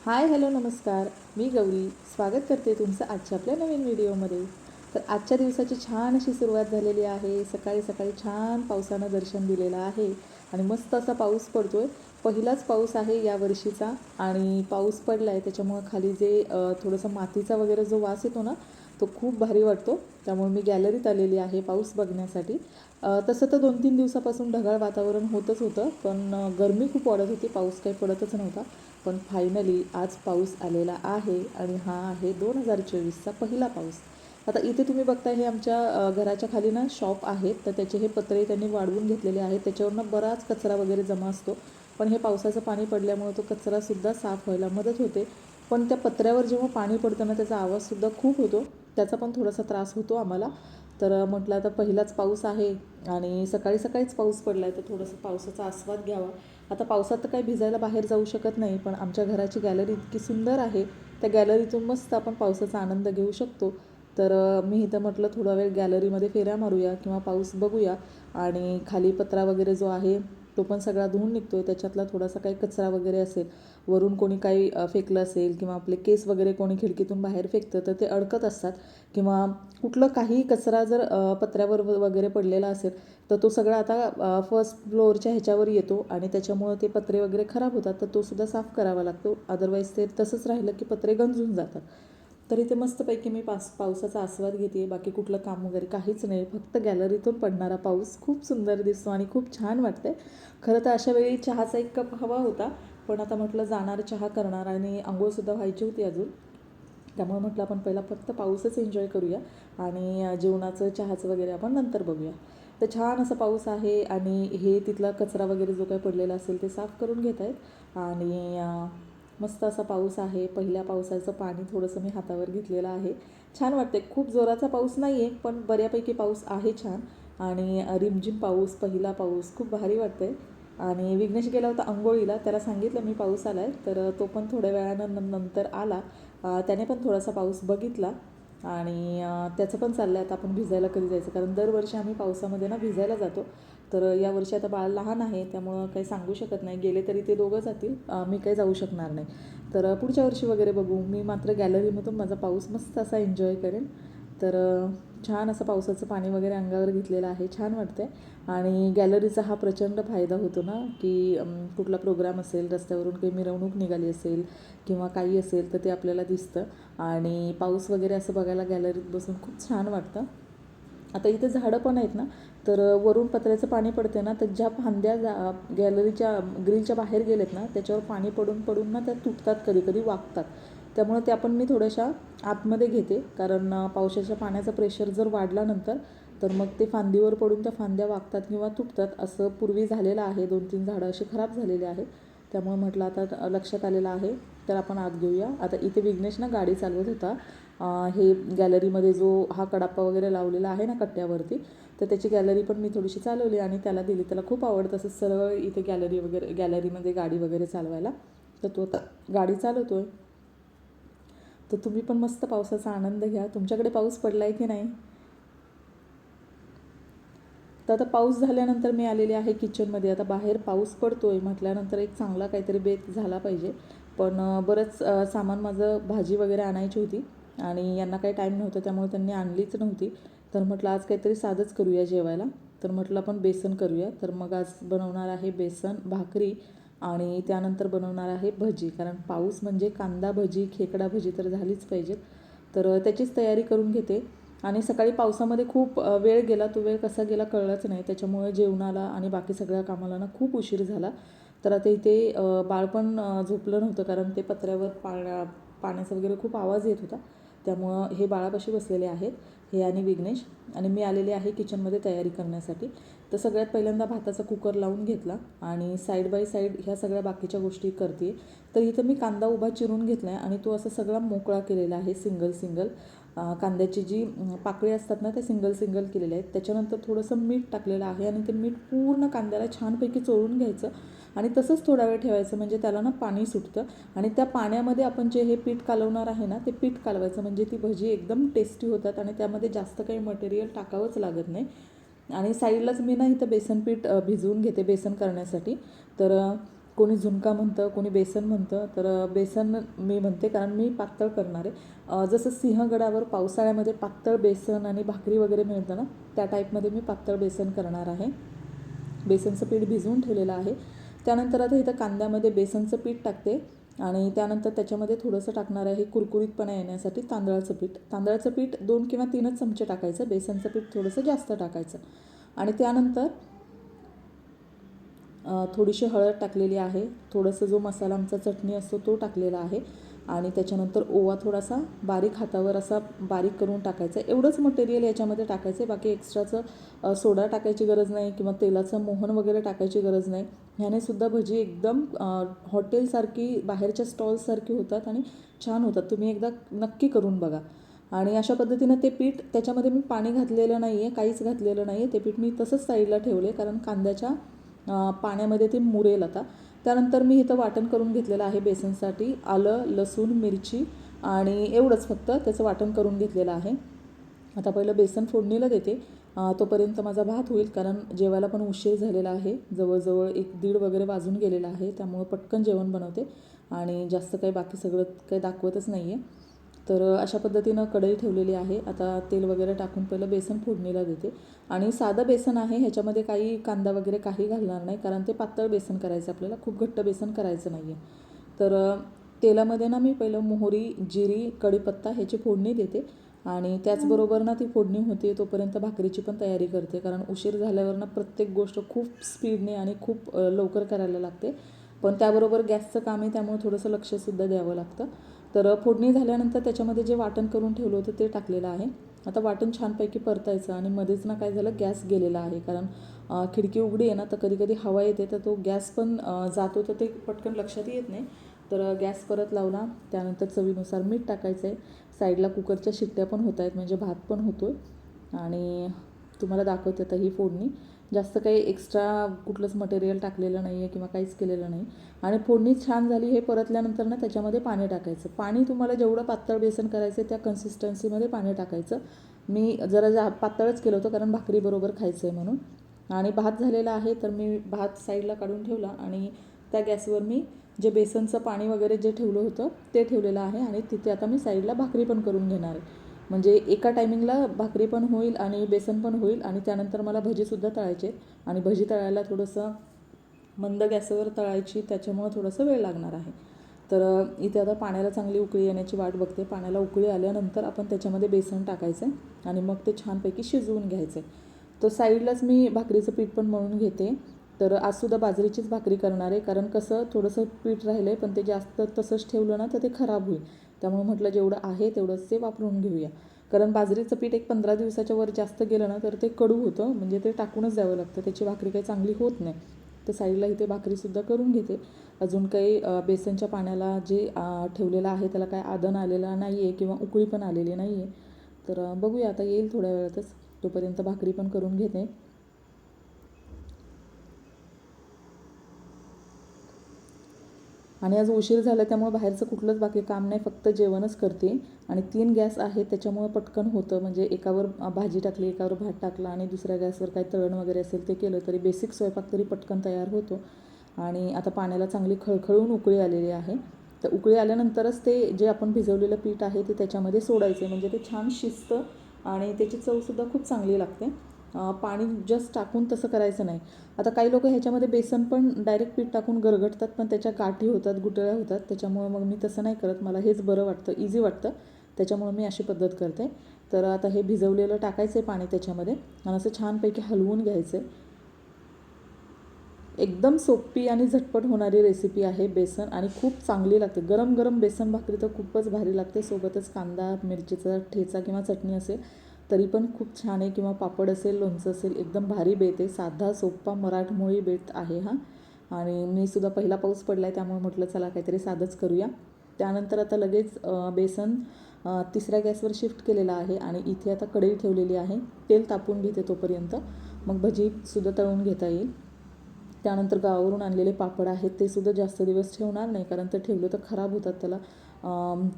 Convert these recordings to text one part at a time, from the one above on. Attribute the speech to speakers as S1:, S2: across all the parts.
S1: Hi hello नमस्कार. मी गौरी स्वागत करते तुमचं आजच्या आपल्या नवीन व्हिडिओमध्ये. तर आजच्या दिवसाची छान अशी सुरुवात झालेली आहे. सकाळी सकाळी छान पावसानं दर्शन दिलेलं आहे आणि मस्त असा पाऊस पडतो आहे. पहिलाच पाऊस आहे या वर्षीचा आणि पाऊस पडला आहे त्याच्यामुळं खाली जे थोडंसं मातीचा वगैरे जो वास येतो ना तो खूप भारी वाटतो. त्यामुळे मी गॅलरीत आलेली आहे पाऊस बघण्यासाठी. तसं तर 2-3 दिवसापासून ढगाळ वातावरण होतंच होतं, पण गरमी खूप वाढत होती, पाऊस काही पडतच नव्हता. पण फायनली आज पाऊस आलेला आहे आणि हा आहे 2024चा पहिला पाऊस. आता इथे तुम्ही बघताय हे आमच्या घराच्या खाली ना शॉप आहेत, तर त्याचे हे पत्रे त्यांनी वाढवून घेतलेले आहेत. त्याच्यावरनं बराच कचरा वगैरे जमा असतो, पण हे पावसाचं पाणी पडल्यामुळे तो कचरासुद्धा साफ व्हायला मदत होते. पण त्या पत्र्यावर जेव्हा पाणी पडतं ना त्याचा आवाजसुद्धा खूप होतो, त्याचा पण थोडासा त्रास होतो आम्हाला. तर म्हटलं आता पहिलाच पाऊस आहे आणि सकाळी सकाळीच पाऊस पडला आहे, तर थोडंसं पावसाचा आस्वाद घ्यावा. आता पावसात तर काही भिजायला बाहेर जाऊ शकत नाही, पण आमच्या घराची गॅलरी इतकी सुंदर आहे, त्या गॅलरीतून मस्त आपण पावसाचा आनंद घेऊ शकतो. तर मी इथं म्हटलं थोडा वेळ गॅलरीमध्ये फेऱ्या मारूया किंवा पाऊस बघूया. आणि खाली पत्रा वगैरे जो आहे तो पण सगळा धुवून निघतो आहे. त्याच्यातला थोडासा काही कचरा वगैरे असेल, वरून कोणी काही फेकलं असेल किंवा आपले केस वगैरे कोणी खिडकीतून बाहेर फेकतं तर ते अडकत असतात, किंवा कुठलं काही कचरा जर पत्र्यावर वगैरे पडलेला असेल तर तो सगळा आता फर्स्ट फ्लोअरच्या ह्याच्यावर येतो आणि त्याच्यामुळं ते पत्रे वगैरे खराब होतात, तर तो सुद्धा साफ करावा लागतो. अदरवाईज ते तसंच राहिलं की पत्रे गंजून जातात. तर इथे मस्तपैकी मी पावसाचा आस्वाद घेते. बाकी कुठलं काम वगैरे काहीच नाही, फक्त गॅलरीतून पडणारा पाऊस खूप सुंदर दिसतो आणि खूप छान वाटते. खरं तर अशा वेळी चहाचा एक कप हवा होता, पण आता म्हटलं जाणार चहा करणार आणि अंघोळसुद्धा व्हायची होती अजून. त्यामुळे म्हटलं आपण पहिला फक्त पाऊसच एन्जॉय करूया आणि जेवणाचं चहाचं वगैरे आपण नंतर बघूया. तर छान असा पाऊस आहे आणि हे तिथला कचरा वगैरे जो काही पडलेला असेल ते साफ करून घेत आहेत. आणि मस्त असा पाऊस आहे. पहिल्या पावसाचं पाणी थोडंसं मी हातावर घेतलेलं आहे. छान वाटते. खूप जोराचा पाऊस नाही आहे, पण बऱ्यापैकी पाऊस आहे छान. आणि रिमझिम पाऊस, पहिला पाऊस खूप भारी वाटतं आहे. आणि विघ्नेश गेला होता अंघोळीला, त्याला सांगितलं मी पाऊस आला आहे, तर तो पण थोड्या वेळानं नंतर आला. त्याने पण थोडासा पाऊस बघितला आणि त्याचं पण चाललं आहे आता आपण भिजायला कधी जायचं, कारण दरवर्षी आम्ही पावसामध्ये ना भिजायला जातो. तर यावर्षी आता बाळ लहान आहे त्यामुळं काही सांगू शकत नाही, गेले तरी ते दोघं जातील, मी काही जाऊ शकणार नाही. तर पुढच्या वर्षी वगैरे बघू. मी मात्र गॅलरीमधून माझा पाऊस मस्त असा एन्जॉय करेन. तर छान असं पावसाचं पाणी वगैरे अंगावर घेतलेलं आहे, छान वाटतं आहे. आणि गॅलरीचा हा प्रचंड फायदा होतो ना, की कुठला प्रोग्राम असेल, रस्त्यावरून काही मिरवणूक निघाली असेल किंवा काही असेल तर ते आपल्याला दिसतं. आणि पाऊस वगैरे असं बघायला गॅलरीत बसून खूप छान वाटतं. आता इथे झाडं पण आहेत ना, तर वरून पत्र्याचं पाणी पडते ना, तर ज्या फांद्या गॅलरीच्या ग्रिलच्या बाहेर गेलेत ना त्याच्यावर पाणी पडून पडून ना त्या तुटतात, कधी कधी वाकतात. त्यामुळे त्या पण मी थोड्याशा आतमध्ये घेते, कारण पावसाच्या पाण्याचा प्रेशर जर वाढला नंतर तर मग ते फांदीवर पडून त्या फांद्या वाकतात किंवा तुटतात. असं पूर्वी झालेलं आहे, 2-3 झाडं अशी खराब झालेली आहेत. त्यामुळे म्हटलं आता लक्षात आलेलं आहे तर आपण आत घेऊया. आता इथे विघ्नेश ना गाडी चालवत होता. हे गॅलरीमध्ये जो हा कडाप्पा वगैरे लावलेला आहे ना कट्ट्यावरती, तर त्याची गॅलरी पण मी थोडीशी चालवली आणि त्याला दिली. त्याला खूप आवडतं असं सरळ इथे गॅलरीमध्ये गाडी वगैरे चालवायला, तर तो आता गाडी चालवतो आहे. तर तुम्ही पण मस्त पावसाचा आनंद घ्या. तुमच्याकडे पाऊस पडला आहे की नाही? तर आता पाऊस झाल्यानंतर मी आलेली आहे किचनमध्ये. आता बाहेर पाऊस पडतो आहे म्हटल्यानंतर एक चांगला काहीतरी बेत झाला पाहिजे. पण बरंच सामान माझं भाजी वगैरे आणायची होती आणि यांना काही टाईम नव्हता त्यामुळे त्यांनी आणलीच नव्हती. तर म्हटलं आज काहीतरी साधंच करूया जेवायला. तर म्हटलं आपण बेसन करूया. तर मग आज बनवणार आहे बेसन भाकरी आणि त्यानंतर बनवणार आहे भजी, कारण पाऊस म्हणजे कांदा भजी, खेकडा भजी तर झालीच पाहिजेत. तर त्याचीच तयारी करून घेते. आणि सकाळी पावसामध्ये खूप वेळ गेला, तो वेळ कसा गेला कळलंच नाही. त्याच्यामुळे जेवणाला आणि बाकी सगळ्या कामाला ना खूप उशीर झाला. तर आता इथे बाळ पण झोपलं नव्हतं, कारण ते पत्र्यावर पाण्याचा वगैरे खूप आवाज येत होता. त्यामुळं हे बाळापाशी बसलेले आहेत, हे आणि विघ्नेश. आणि मी आलेले आहे किचनमध्ये तयारी करण्यासाठी. तर सगळ्यात पहिल्यांदा भाताचा कुकर लावून घेतला आणि साईड बाय साईड ह्या सगळ्या बाकीच्या गोष्टी करते. तर इथं मी कांदा उभा चिरून घेतला आहे आणि तो असा सगळा मोकळा केलेला आहे सिंगल सिंगल. कांद्याची जी पाकळी असतात ना त्या सिंगल सिंगल केलेल्या आहेत. त्याच्यानंतर थोडंसं मीठ टाकलेलं आहे आणि ते मीठ पूर्ण कांद्याला छानपैकी चोळून घ्यायचं आणि तसंच थोडा वेळ ठेवायचं, म्हणजे त्याला ना पाणी सुटतं. आणि त्या पाण्यामध्ये आपण जे हे पीठ कालवणार आहे ना ते पीठ कालवायचं, म्हणजे ती भजी एकदम टेस्टी होतात आणि त्यामध्ये जास्त काही मटेरियल टाकावंच लागत नाही. आणि साईडलाच मी ना इथं बेसन पीठ भिजवून घेते बेसन करण्यासाठी. तर कोणी झुणका म्हणतं, कोणी बेसन म्हणतं. तर बेसन मी म्हणते कारण मी पातळ करणार आहे. जसं सिंहगडावर पावसाळ्यामध्ये पातळ बेसन आणि भाकरी वगैरे मिळतं ना, त्या टाईपमध्ये मी पातळ बेसन करणार आहे. बेसनचं पीठ भिजवून ठेवलेलं आहे. त्यानंतर आता इथं कांद्यामध्ये बेसनचं पीठ टाकते आणि त्यानंतर त्याच्यामध्ये थोडंसं टाकणार आहे कुरकुरीतपणा येण्यासाठी तांदळाचं पीठ. तांदळाचं पीठ 2 किंवा 3च चमचे टाकायचं, बेसनचं पीठ थोडंसं जास्त टाकायचं. आणि त्यानंतर थोडीशी हळद टाकलेली आहे, थोडंसं जो मसाला आमचा चटणी असतो तो टाकलेला आहे आणि त्याच्यानंतर ओवा थोडासा बारीक हातावर असा बारीक करून टाकायचा. एवढंच मटेरियल याच्यामध्ये टाकायचं आहे. बाकी एक्स्ट्राचं सोडा टाकायची गरज नाही किंवा तेलाचं मोहन वगैरे टाकायची गरज नाही. ह्याने सुद्धा भजी एकदम हॉटेलसारखी, बाहेरच्या स्टॉल्ससारखी होतात आणि छान होतात. तुम्ही एकदा नक्की करून बघा. आणि अशा पद्धतीनं ते पीठ, त्याच्यामध्ये मी पाणी घातलेलं नाही आहे, काहीच घातलेलं नाही आहे. ते पीठ मी तसंच साईडला ठेवले कारण कांद्याच्या पाण्यामध्ये ते मुरेल आता. त्यानंतर मी इथं वाटण करून घेतलेलं आहे बेसनसाठी. आलं, लसूण, मिरची आणि एवढंच फक्त त्याचं वाटण करून घेतलेलं आहे. आता पहिलं बेसन फोडणीला देते. तोपर्यंत माझा भात होईल कारण जेवायला पण उशीर झालेला आहे. जवळजवळ 1-1:30 वगैरे वाजून गेलेला आहे. त्यामुळं पटकन जेवण बनवते आणि जास्त काही बाकी सगळं काही दाखवतच नाही आहे. तर अशा पद्धतीनं कढई ठेवलेली आहे. आता तेल वगैरे टाकून पहिलं बेसन फोडणीला देते आणि साधं बेसन आहे, ह्याच्यामध्ये काही कांदा वगैरे काही घालणार नाही कारण ते पातळ बेसन करायचं आपल्याला, खूप घट्ट बेसन करायचं नाही आहे. तर तेलामध्ये ना मी पहिलं मोहरी, जिरी, कढीपत्ता ह्याची फोडणी देते आणि त्याचबरोबर ना ती फोडणी होते तोपर्यंत भाकरीची पण तयारी करते कारण उशीर झाल्यावर ना प्रत्येक गोष्ट खूप स्पीडने आणि खूप लवकर करायला लागते. पण त्याबरोबर गॅसचं काम आहे त्यामुळे थोडंसं लक्षसुद्धा द्यावं लागतं. तर फोडणी झाल्यानंतर त्याच्यामध्ये जे वाटण करून ठेवलं होतं ते टाकलेलं आहे. आता वाटण छानपैकी परतायचं आणि मध्येच ना काय झालं, गॅस गेलेला आहे कारण खिडकी उघडी आहे ना, तर कधी कधी हवा येते तर तो गॅस पण जातो, तर ते पटकन लक्षात येत नाही. तर गॅस परत लावला. त्यानंतर चवीनुसार मीठ टाकायचं आहे. साईडला कुकरच्या शिट्ट्या पण होत आहेत म्हणजे भात पण होतो आहे. आणि तुम्हाला दाखवते आता ही फोडणी. जास्त काही एक्स्ट्रा कुठलंच मटेरियल टाकलेलं नाही आहे किंवा काहीच केलेलं नाही. आणि फोडणी छान झाली. हे परतल्यानंतर ना त्याच्यामध्ये पाणी टाकायचं. पाणी तुम्हाला जेवढं पातळ बेसन करायचं त्या कन्सिस्टन्सीमध्ये पाणी टाकायचं. मी जरा पातळच केलं होतं कारण भाकरीबरोबर खायचं आहे म्हणून. आणि भात झालेला आहे तर मी भात साईडला काढून ठेवला आणि त्या गॅसवर मी जे बेसनचं पाणी वगैरे जे ठेवलं होतं ते ठेवलेलं आहे आणि तिथे आता मी साईडला भाकरी पण करून घेणार आहे. म्हणजे एका टायमिंगला भाकरी पण होईल आणि बेसन पण होईल आणि त्यानंतर मला भजीसुद्धा तळायचे आणि भजी तळायला थोडंसं मंद गॅसवर तळायची, त्याच्यामुळं थोडंसं वेळ लागणार आहे. तर इथे आता पाण्याला चांगली उकळी येण्याची वाट बघते. पाण्याला उकळी आल्यानंतर आपण त्याच्यामध्ये बेसन टाकायचं आहे आणि मग ते छानपैकी शिजवून घ्यायचं आहे. तर साईडलाच मी भाकरीचं पीठ पण मळून घेते. तर आजसुद्धा बाजरीचीच भाकरी करणार आहे कारण कसं थोडंसं पीठ राहिलं आहे पण ते जास्त तसंच ठेवलं ना तर ते खराब होईल. त्यामुळे म्हटलं जेवढं आहे तेवढंच ते वापरून घेऊया. कारण बाजरीचं पीठ एक 15 दिवसाच्या वर जास्त गेलं ना तर ते कडू होतं, म्हणजे ते टाकूनच द्यावं लागतं, त्याची भाकरी काही चांगली होत नाही. तर साईडला इथे भाकरीसुद्धा करून घेते. अजून काही बेसनच्या पाण्याला जे ठेवलेलं आहे त्याला काय आदन आलेला नाही आहे किंवा उकळी पण आलेली नाही आहे. तर बघूया आता, येईल थोड्या वेळातच. तोपर्यंत भाकरी पण करून घेते. आणि आज उशीर झाला त्यामुळे बाहेरचं कुठलंच बाकी काम नाही, फक्त जेवणच करते. आणि 3 गॅस आहेत त्याच्यामुळे पटकन होतं, म्हणजे एकावर भाजी टाकली, एकावर भात टाकला आणि दुसऱ्या गॅसवर काही तळण वगैरे असेल ते केलं तरी बेसिक स्वयंपाक तरी पटकन तयार होतो. आणि आता पाण्याला चांगली खळखळून उकळी आलेली आहे. तर उकळी आल्यानंतरच ते जे आपण भिजवलेलं पीठ आहे ते त्याच्यामध्ये सोडायचं, म्हणजे ते छान शिजतं आणि त्याची चवसुद्धा खूप चांगली लागते. पाणी जस्ट टाकून तसं करायचं नाही. आता काही लोक ह्याच्यामध्ये बेसन पण डायरेक्ट पीठ टाकून गरगटतात पण त्याच्या गाठी होतात, गुठळ्या होतात. त्याच्यामुळे मग मी तसं नाही करत, मला हेच बरं वाटतं, इझी वाटतं, त्याच्यामुळे मी अशी पद्धत करते. तर आता हे भिजवलेलं टाकायचं आहे पाणी त्याच्यामध्ये आणि असं छानपैकी हलवून घ्यायचं आहे. एकदम सोपी आणि झटपट होणारी रेसिपी आहे बेसन आणि खूप चांगली लागते. गरम गरम बेसन भाकरी तर खूपच भारी लागते. सोबतच कांदा मिरचीचा ठेचा किंवा चटणी असेल तरी पण खूप छान आहे, किंवा पापड असेल, लोणचं असेल, एकदम भारी बेत आहे. साधा सोप्पा मराठमोळी बेत आहे हा. आणि मी सुद्धा पहिला पाऊस पडला आहे त्यामुळे म्हटलं चला काहीतरी साधंच करूया. त्यानंतर आता लगेच बेसन तिसऱ्या गॅसवर शिफ्ट केलेला आहे आणि इथे आता कढई ठेवलेली आहे. तेल तापून घेते तोपर्यंत, मग भजीसुद्धा तळून घेता येईल. त्यानंतर गावावरून आणलेले पापड आहेत ते सुद्धा जास्त दिवस ठेवणार नाही कारण ते ठेवलं तर खराब होतात, त्याला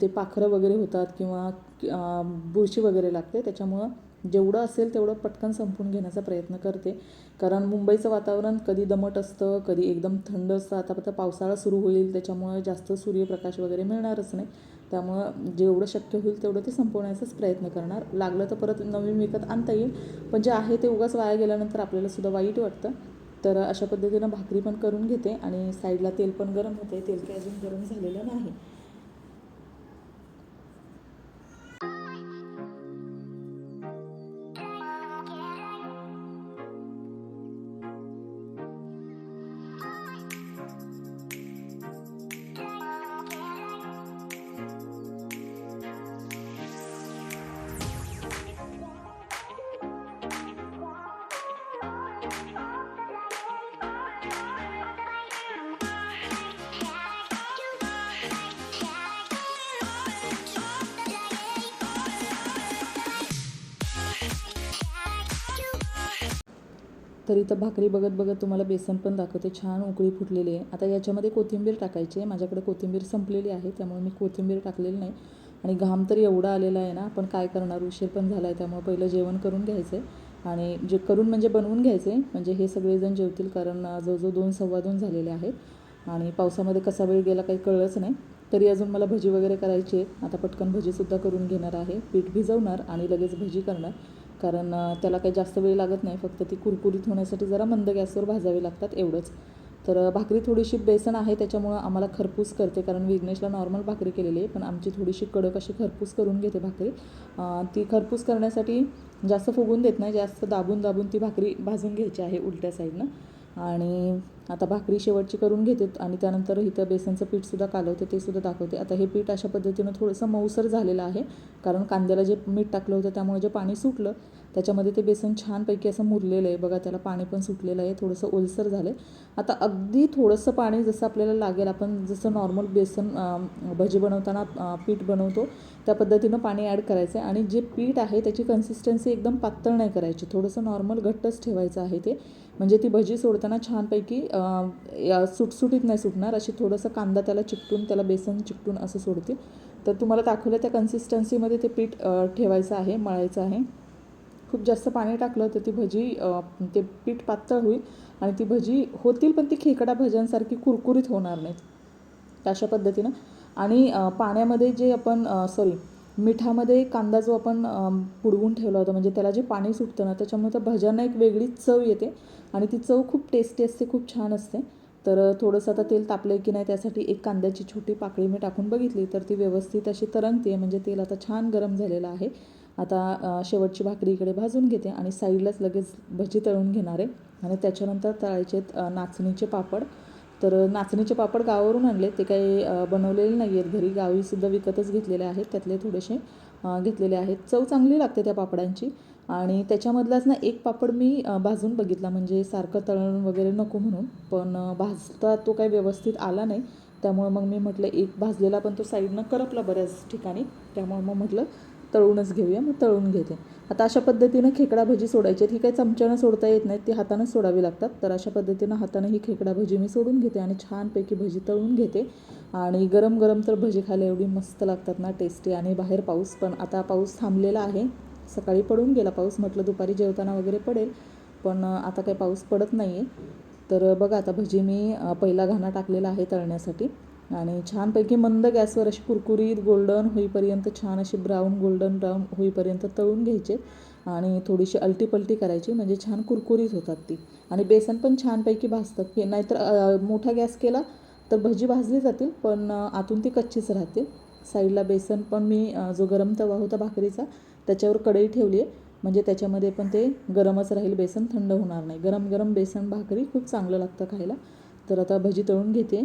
S1: ते पाखरं वगैरे होतात किंवा बुरशी वगैरे लागते. त्याच्यामुळं जेवढं असेल तेवढं पटकन संपवून घेण्याचा प्रयत्न करते. कारण मुंबईचं वातावरण कधी दमट असतं, कधी एकदम थंड असतं. आता पावसाळा सुरू होईल, त्याच्यामुळे जास्त सूर्यप्रकाश वगैरे मिळणारच नाही. त्यामुळं जेवढं शक्य होईल तेवढं ते संपवण्याचाच प्रयत्न करणार. लागलं तर परत नवीन विकत आणता येईल, पण जे आहे ते उगाच वाया गेल्यानंतर आपल्यालासुद्धा वाईट वाटतं. तर अशा पद्धतीनं भाकरी पण करून घेते आणि साईडला तेल पण गरम होते. तेल काही अजून गरम झालेलं नाही. तर इथं भाकरी बघत बघत तुम्हाला बेसन पण दाखवते. छान उकळी फुटलेली आहे. आता याच्यामध्ये कोथिंबीर टाकायची आहे. माझ्याकडे कोथिंबीर संपलेली आहे, त्यामुळे मी कोथिंबीर टाकलेली नाही. आणि घाम तरी एवढा आलेला आहे ना, पण काय करणार, उशीर पण झाला आहे. त्यामुळे पहिलं जेवण करून घ्यायचं आहे आणि जे करून म्हणजे बनवून घ्यायचं आहे, म्हणजे हे सगळेजण जेवतील. कारण जवळजवळ 2 सव्वा 2 झालेले आहेत आणि पावसामध्ये कसा वेळ गेला काही कळलंच नाही. तरी अजून मला भजी वगैरे करायची आहेत. आता पटकन भजीसुद्धा करून घेणार आहे. पीठ भिजवणार आणि लगेच भजी करणार. कारण त्याला काही जास्त वेळ लागत नाही, फक्त ती कुरकुरीत होण्यासाठी जरा मंद गॅसवर भाजावी लागतात, एवढंच. तर भाकरी थोडीशी बेसन आहे त्याच्यामुळं आम्हाला खरपूस करते. कारण विघ्नेशला नॉर्मल भाकरी केलेली आहे, पण आमची थोडीशी कडक अशी खरपूस करून घेते भाकरी. ती खरपूस करण्यासाठी जास्त फुगून देत नाही, जास्त दाबून दाबून ती भाकरी भाजून घ्यायची आहे उलट्या साईडनं. आणि आता भाकरी शेवटची करून घेते आणि त्यानंतर इथं बेसनचं पीठसुद्धा कालवते, ते सुद्धा दाखवते. आता हे पीठ अशा पद्धतीनं थोडंसं मऊसर झालेलं आहे, कारण कांद्याला जे मीठ टाकलं होतं त्यामुळे जे पाणी सुटलं त्याच्यामध्ये ते बेसन छानपैकी असं मुरलेलं आहे. बघा, त्याला पाणी पण सुटलेलं आहे, थोडंसं ओलसर झालं आहे. आता अगदी थोडंसं पाणी जसं आपल्याला लागेल, आपण जसं नॉर्मल बेसन भजी बनवताना पीठ बनवतो त्या पद्धतीनं पाणी ॲड करायचं आहे. आणि जे पीठ आहे त्याची कन्सिस्टन्सी एकदम पातळ नाही करायची, थोडंसं नॉर्मल घट्टच ठेवायचं आहे ते. म्हणजे ती भजी सोडताना छानपैकी सुटसुटीत नाही सुटणार, अशी थोडंसं कांदा त्याला चिकटून, त्याला बेसन चिकटून असं सोडते. तर तुम्हाला दाखवलं त्या कन्सिस्टन्सीमध्ये ते पीठ ठेवायचं आहे, मळायचं आहे. खूप जास्त पाणी टाकलं तर ती भजी ते पीठ पातळ होईल आणि ती भजी होतील, पण ती खेकडा भज्यांसारखी कुरकुरीत होणार नाहीत. अशा पद्धतीनं. आणि पाण्यामध्ये जे आपण मिठामध्ये कांदा जो आपण बुडवून ठेवला होता, म्हणजे त्याला जे पाणी सुटतं ना, त्याच्यामुळे त्या भज्यांना एक वेगळीच चव येते आणि ती चव खूप टेस्टी असते, खूप छान असते. तर थोडंसं आता तेल तापलं की नाही त्यासाठी एक कांद्याची छोटी पाकळी मी टाकून बघितली, तर ती व्यवस्थित अशी तरंगते आहे, म्हणजे तेल आता छान गरम झालेलं आहे. आता शेवटची भाकरी इकडे भाजून घेते आणि साईडलाच लगेच भजी तळून घेणार आहे. आणि त्याच्यानंतर तळायचे नाचणीचे पापड. तर नाचणीचे पापड गावावरून आणले, ते काही बनवलेले नाही आहेत घरी, गावीसुद्धा विकतच घेतलेले आहेत. त्यातले थोडेसे घेतलेले आहेत. चव चांगली लागते त्या पापडांची. आणि त्याच्यामधलाच ना एक पापड मी भाजून बघितला, म्हणजे सारखं तळण वगैरे नको म्हणून, पण भाजता तो काही व्यवस्थित आला नाही. त्यामुळे मग मी म्हटलं, एक भाजलेला पण तो साईडनं करपला बऱ्याच ठिकाणी, त्यामुळे मग म्हटलं तळूनच घेऊया. मग तळून घेते. आता अशा पद्धतीनं खेकडा भजी सोडायची. ही काही चमच्यानं सोडता येत नाहीत, ती हातानंच सोडावी लागतात. तर अशा पद्धतीनं हातानं ही खेकडा भजी मी सोडून घेते आणि छानपैकी भजी तळून घेते. आणि गरम गरम तर भजी खायला एवढी मस्त लागतात ना, टेस्टी. आणि बाहेर पाऊस पण, आता पाऊस थांबलेला आहे. सकाळी पडून गेला पाऊस, म्हटलं दुपारी जेवताना वगैरे पडेल, पण आता काही पाऊस पडत नाही आहे. तर बघा, आता भजी मी पहिला घाणा टाकलेला आहे तळण्यासाठी आणि छानपैकी मंद गॅसवर अशी कुरकुरीत गोल्डन होईपर्यंत, छान अशी गोल्डन ब्राऊन होईपर्यंत तळून घ्यायचे. आणि थोडीशी अलटीपलटी करायची, म्हणजे छान कुरकुरीत होतात ती. आणि बेसन पण छानपैकी भाजतात, की नाहीतर मोठा गॅस केला तर भजी भाजली जातील, पण आतून ती कच्चीच राहतील. साईडला बेसन पण मी जो गरम तवा होता भाकरीचा त्याच्यावर कढई ठेवली आहे, म्हणजे त्याच्यामध्ये पण ते गरमच राहील, बेसन थंड होणार नाही. गरम गरम बेसन भाकरी खूप चांगलं लागतं खायला. तर आता भजी तळून घेते.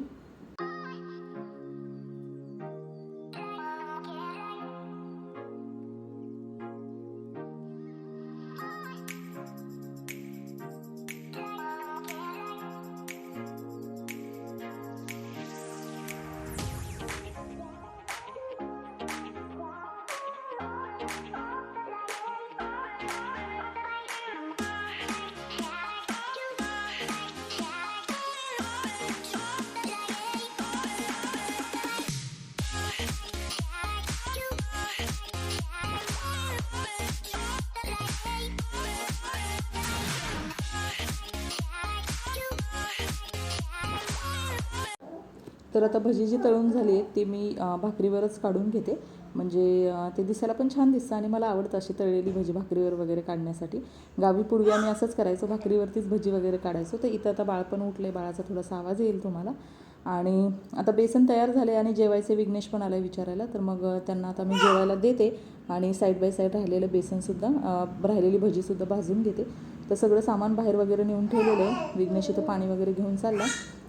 S1: तर आता भजी जी तळून झाली आहेत ती मी भाकरीवरच काढून घेते, म्हणजे ते दिसायला पण छान दिसतं आणि मला आवडतं अशी तळलेली भजी भाकरीवर वगैरे काढण्यासाठी. गावी पूर्वी आम्ही असंच करायचो, भाकरीवरतीच भजी वगैरे काढायचो. तर इथं आता बाळ पण उठले, बाळाचा थोडासा आवाज येईल तुम्हाला. आणि आता बेसन तयार झाले आणि जेवायचे विघ्नेश पण आले विचारायला, तर मग त्यांना आता मी जेवायला देते आणि साईड बाय साईड राहिलेलं बेसनसुद्धा राहिलेली भजीसुद्धा भाजून घेते. तर सगळं सामान बाहेर वगैरे नेऊन ठेवलेलं आहे. विघ्नेश इथं पाणी वगैरे घेऊन चालला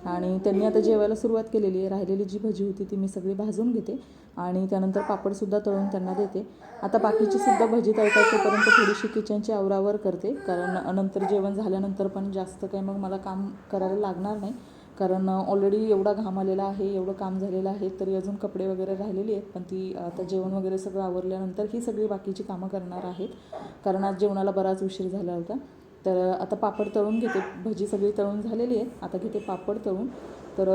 S1: आणि त्यांनी आता जेवायला सुरुवात केलेली आहे. राहिलेली जी भजी होती ती मी सगळी भाजून घेते आणि त्यानंतर पापडसुद्धा तळून त्यांना देते. आता बाकीचीसुद्धा भजी तळतात तोपर्यंत थोडीशी किचनची आवरावर करते, कारण नंतर जेवण झाल्यानंतर पण जास्त काही मग मला काम करायला लागणार नाही, कारण ऑलरेडी एवढा घाम आलेला आहे, एवढं काम झालेलं आहे. तरी अजून कपडे वगैरे राहिलेली आहेत, पण ती आता जेवण वगैरे सगळं आवरल्यानंतर ही सगळी बाकीची कामं करणार आहेत, कारण आज जेवणाला बराच उशीर झाला होता. तर आता पापड तळून घेते. भजी सगळी तळून झालेली आहे, आता घेते पापड तळून. तर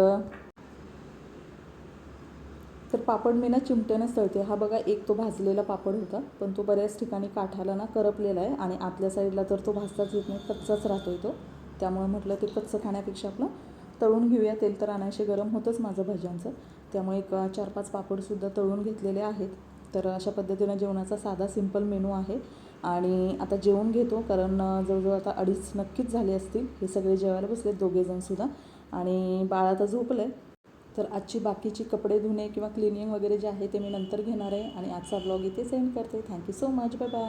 S1: तर पापड मी ना चिमट्यानंच तळते. हा बघा एक तो भाजलेला पापड होता, पण तो बऱ्याच ठिकाणी काठाला ना करपलेला आहे आणि आतल्या साईडला तर तो भाजताच येत नाही, कच्चाच राहतो आहे तो. त्यामुळे म्हटलं ते कच्चं खाण्यापेक्षा आपलं तळून घेऊया. तेल तर अनायसे गरम होतंच माझं भज्यांचं, त्यामुळे एक 4-5 पापडसुद्धा तळून घेतलेले आहेत. तर अशा पद्धतीनं जेवणाचा साधा सिंपल मेनू आहे आणि आता जेवून घेतो, कारण जवळजवळ आता 2:30 नक्कीच झाले असतील. हे सगळे जेवायला बसलेत दोघेजणसुद्धा आणि बाळ आता झोपलं आहे. तर आजची बाकीची कपडे धुणे किंवा क्लिनिंग वगैरे जे आहे ते मी नंतर घेणार आहे आणि आजचा ब्लॉग इथे सेंड करते. Thank you so much. Bye bye.